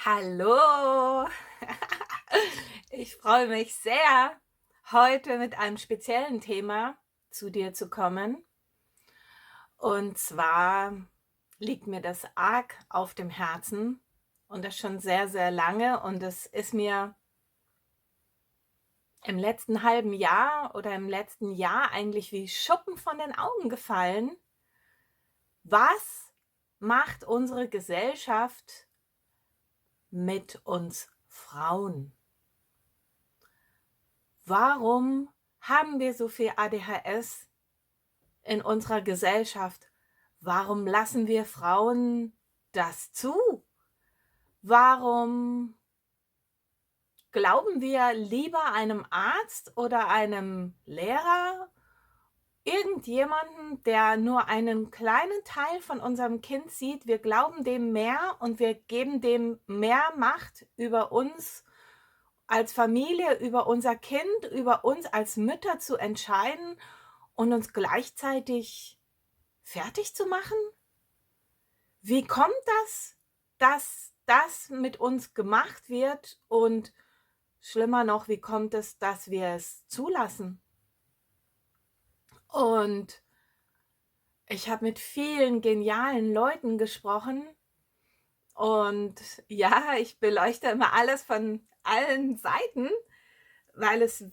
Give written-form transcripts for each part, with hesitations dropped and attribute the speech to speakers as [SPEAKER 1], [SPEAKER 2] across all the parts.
[SPEAKER 1] Hallo! Ich freue mich sehr, heute mit einem speziellen Thema zu dir zu kommen. Und zwar liegt mir das arg auf dem Herzen und das schon sehr, sehr lange. Und es ist mir im letzten halben Jahr oder im letzten Jahr eigentlich wie Schuppen von den Augen gefallen. Was macht unsere Gesellschaft mit uns Frauen? Warum haben wir so viel ADHS in unserer Gesellschaft? Warum lassen wir Frauen das zu? Warum glauben wir lieber einem Arzt oder einem Lehrer, irgendjemanden, der nur einen kleinen Teil von unserem Kind sieht? Wir glauben dem mehr und wir geben dem mehr Macht über uns als Familie, über unser Kind, über uns als Mütter zu entscheiden und uns gleichzeitig fertig zu machen? Wie kommt das, dass das mit uns gemacht wird und schlimmer noch, wie kommt es, dass wir es zulassen? Und ich habe mit vielen genialen Leuten gesprochen und ja, ich beleuchte immer alles von allen Seiten, weil es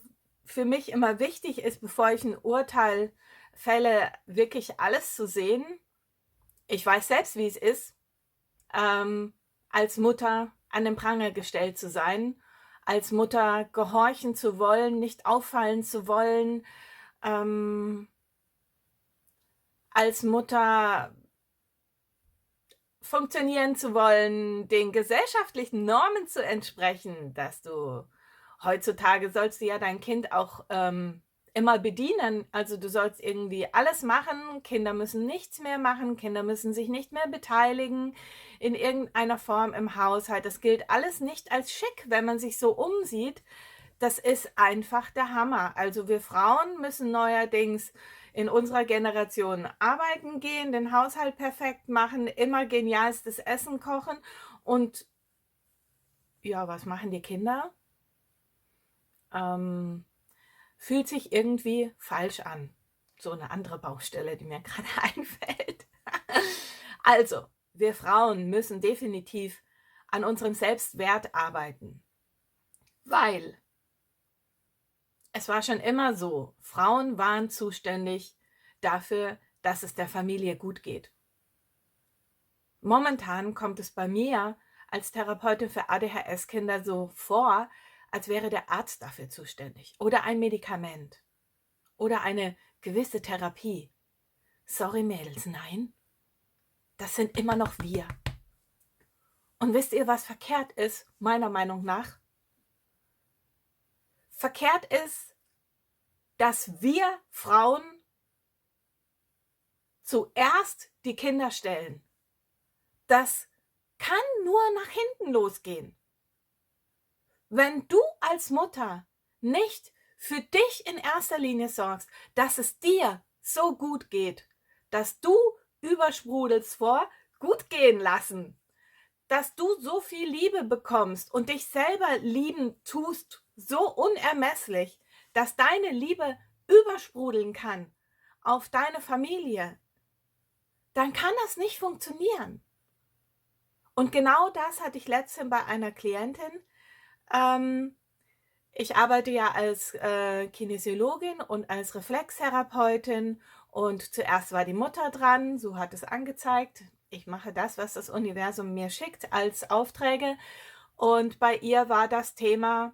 [SPEAKER 1] für mich immer wichtig ist, bevor ich ein Urteil fälle, wirklich alles zu sehen. Ich weiß selbst, wie es ist, ähm, als Mutter an den Pranger gestellt zu sein, als Mutter gehorchen zu wollen, nicht auffallen zu wollen, ähm, als Mutter funktionieren zu wollen, den gesellschaftlichen Normen zu entsprechen, dass du heutzutage sollst du ja dein Kind auch immer bedienen. Also du sollst irgendwie alles machen. Kinder müssen nichts mehr machen. Kinder müssen sich nicht mehr beteiligen in irgendeiner Form im Haushalt. Das gilt alles nicht als schick, wenn man sich so umsieht. Das ist einfach der Hammer. Also wir Frauen müssen neuerdings in unserer Generation arbeiten gehen, den Haushalt perfekt machen, immer genialstes Essen kochen und ja, was machen die Kinder? Ähm, Fühlt sich irgendwie falsch an. So eine andere Baustelle, die mir gerade einfällt. Also, wir Frauen müssen definitiv an unserem Selbstwert arbeiten, weil es war schon immer so, Frauen waren zuständig dafür, dass es der Familie gut geht. Momentan kommt es bei mir als Therapeutin für ADHS-Kinder so vor, als wäre der Arzt dafür zuständig oder ein Medikament oder eine gewisse Therapie. Sorry Mädels, nein, das sind immer noch wir. Und wisst ihr, was verkehrt ist, meiner Meinung nach? Verkehrt ist, dass wir Frauen zuerst die Kinder stellen. Das kann nur nach hinten losgehen. Wenn du als Mutter nicht für dich in erster Linie sorgst, dass es dir so gut geht, dass du übersprudelst vor gut gehen lassen, dass du so viel Liebe bekommst und dich selber lieben tust, so unermesslich, dass deine Liebe übersprudeln kann auf deine Familie, dann kann das nicht funktionieren. Und genau das hatte ich letztens bei einer Klientin. Ähm, Ich arbeite ja als Kinesiologin und als Reflextherapeutin und zuerst war die Mutter dran, so hat es angezeigt. Ich mache das, was das Universum mir schickt als Aufträge und bei ihr war das Thema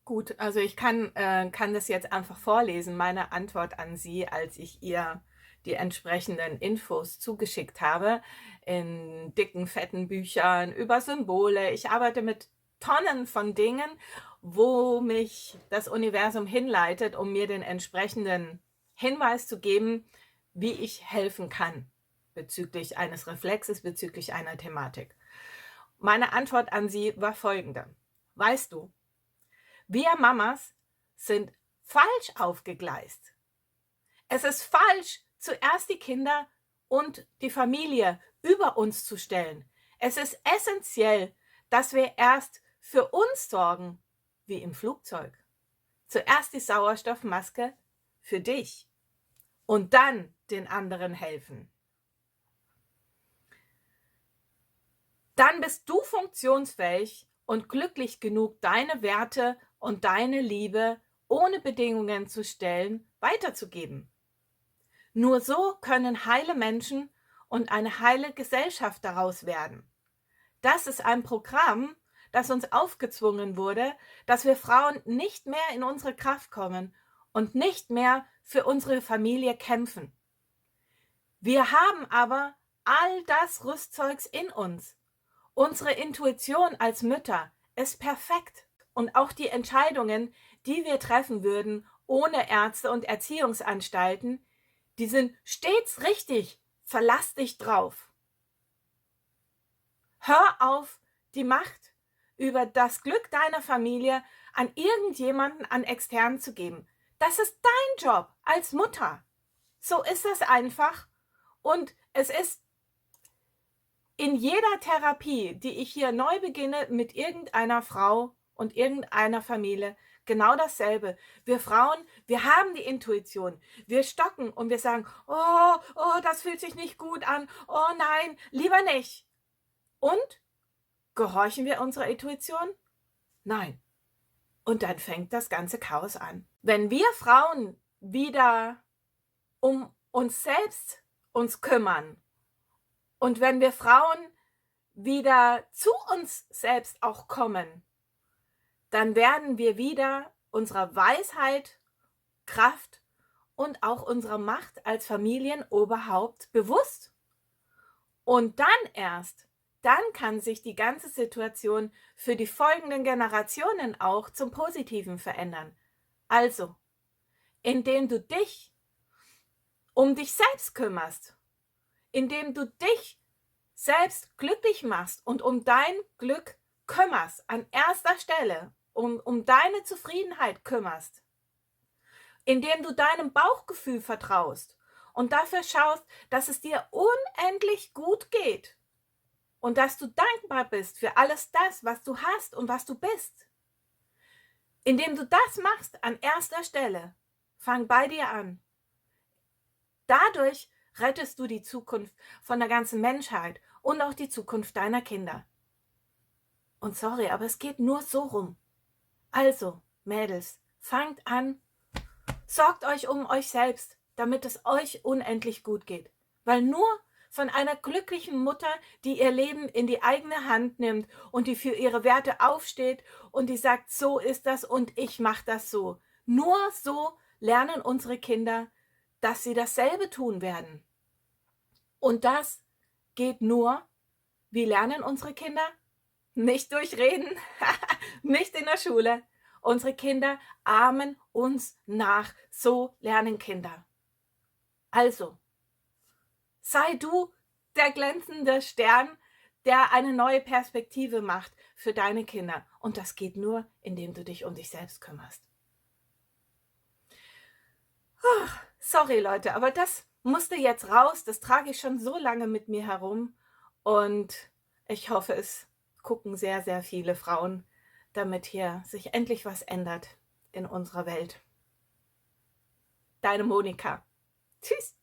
[SPEAKER 1] gut, also ich kann das jetzt einfach vorlesen, meine Antwort an sie, als ich ihr die entsprechenden Infos zugeschickt habe, in dicken, fetten Büchern über Symbole. Ich arbeite mit Tonnen von Dingen, wo mich das Universum hinleitet, um mir den entsprechenden Hinweis zu geben, wie ich helfen kann bezüglich eines Reflexes, bezüglich einer Thematik. Meine Antwort an sie war folgende. Weißt du, wir Mamas sind falsch aufgegleist. Es ist falsch, zuerst die Kinder und die Familie über uns zu stellen. Es ist essentiell, dass wir erst für uns sorgen, wie im Flugzeug. Zuerst die Sauerstoffmaske für dich und dann den anderen helfen. Dann bist du funktionsfähig und glücklich genug, deine Werte und deine Liebe ohne Bedingungen zu stellen, weiterzugeben. Nur so können heile Menschen und eine heile Gesellschaft daraus werden. Das ist ein Programm, das uns aufgezwungen wurde, dass wir Frauen nicht mehr in unsere Kraft kommen und nicht mehr für unsere Familie kämpfen. Wir haben aber all das Rüstzeugs in uns. Unsere Intuition als Mütter ist perfekt und auch die Entscheidungen, die wir treffen würden ohne Ärzte und Erziehungsanstalten, die sind stets richtig. Verlass dich drauf. Hör auf, die Macht über das Glück deiner Familie an irgendjemanden, an Externen zu geben. Das ist dein Job als Mutter. So ist das einfach. Und es ist in jeder Therapie, die ich hier neu beginne mit irgendeiner Frau und irgendeiner Familie, genau dasselbe. Wir Frauen, wir haben die Intuition. Wir stocken und wir sagen, oh, das fühlt sich nicht gut an. Oh nein, lieber nicht. Und gehorchen wir unserer Intuition? Nein. Und dann fängt das ganze Chaos an. Wenn wir Frauen wieder um uns selbst uns kümmern und wenn wir Frauen wieder zu uns selbst auch kommen, dann werden wir wieder unserer Weisheit, Kraft und auch unserer Macht als Familienoberhaupt bewusst. Und dann kann sich die ganze Situation für die folgenden Generationen auch zum Positiven verändern. Also, indem du dich um dich selbst kümmerst, indem du dich selbst glücklich machst und um dein Glück kümmerst, an erster Stelle, um deine Zufriedenheit kümmerst, indem du deinem Bauchgefühl vertraust und dafür schaust, dass es dir unendlich gut geht und dass du dankbar bist für alles das, was du hast und was du bist. Indem du das machst an erster Stelle, fang bei dir an. Dadurch rettest du die Zukunft von der ganzen Menschheit und auch die Zukunft deiner Kinder. Und sorry, aber es geht nur so rum. Also, Mädels, fangt an, sorgt euch um euch selbst, damit es euch unendlich gut geht. Weil nur von einer glücklichen Mutter, die ihr Leben in die eigene Hand nimmt und die für ihre Werte aufsteht und die sagt, so ist das und ich mache das so. Nur so lernen unsere Kinder, dass sie dasselbe tun werden. Und das geht nur, wie lernen unsere Kinder? Nicht durch Reden, nicht in der Schule. Unsere Kinder ahmen uns nach. So lernen Kinder. Also, sei du der glänzende Stern, der eine neue Perspektive macht für deine Kinder. Und das geht nur, indem du dich um dich selbst kümmerst. Sorry Leute, aber das musste jetzt raus. Das trage ich schon so lange mit mir herum. Und ich hoffe, es gucken sehr, sehr viele Frauen, damit hier sich endlich was ändert in unserer Welt. Deine Monika. Tschüss.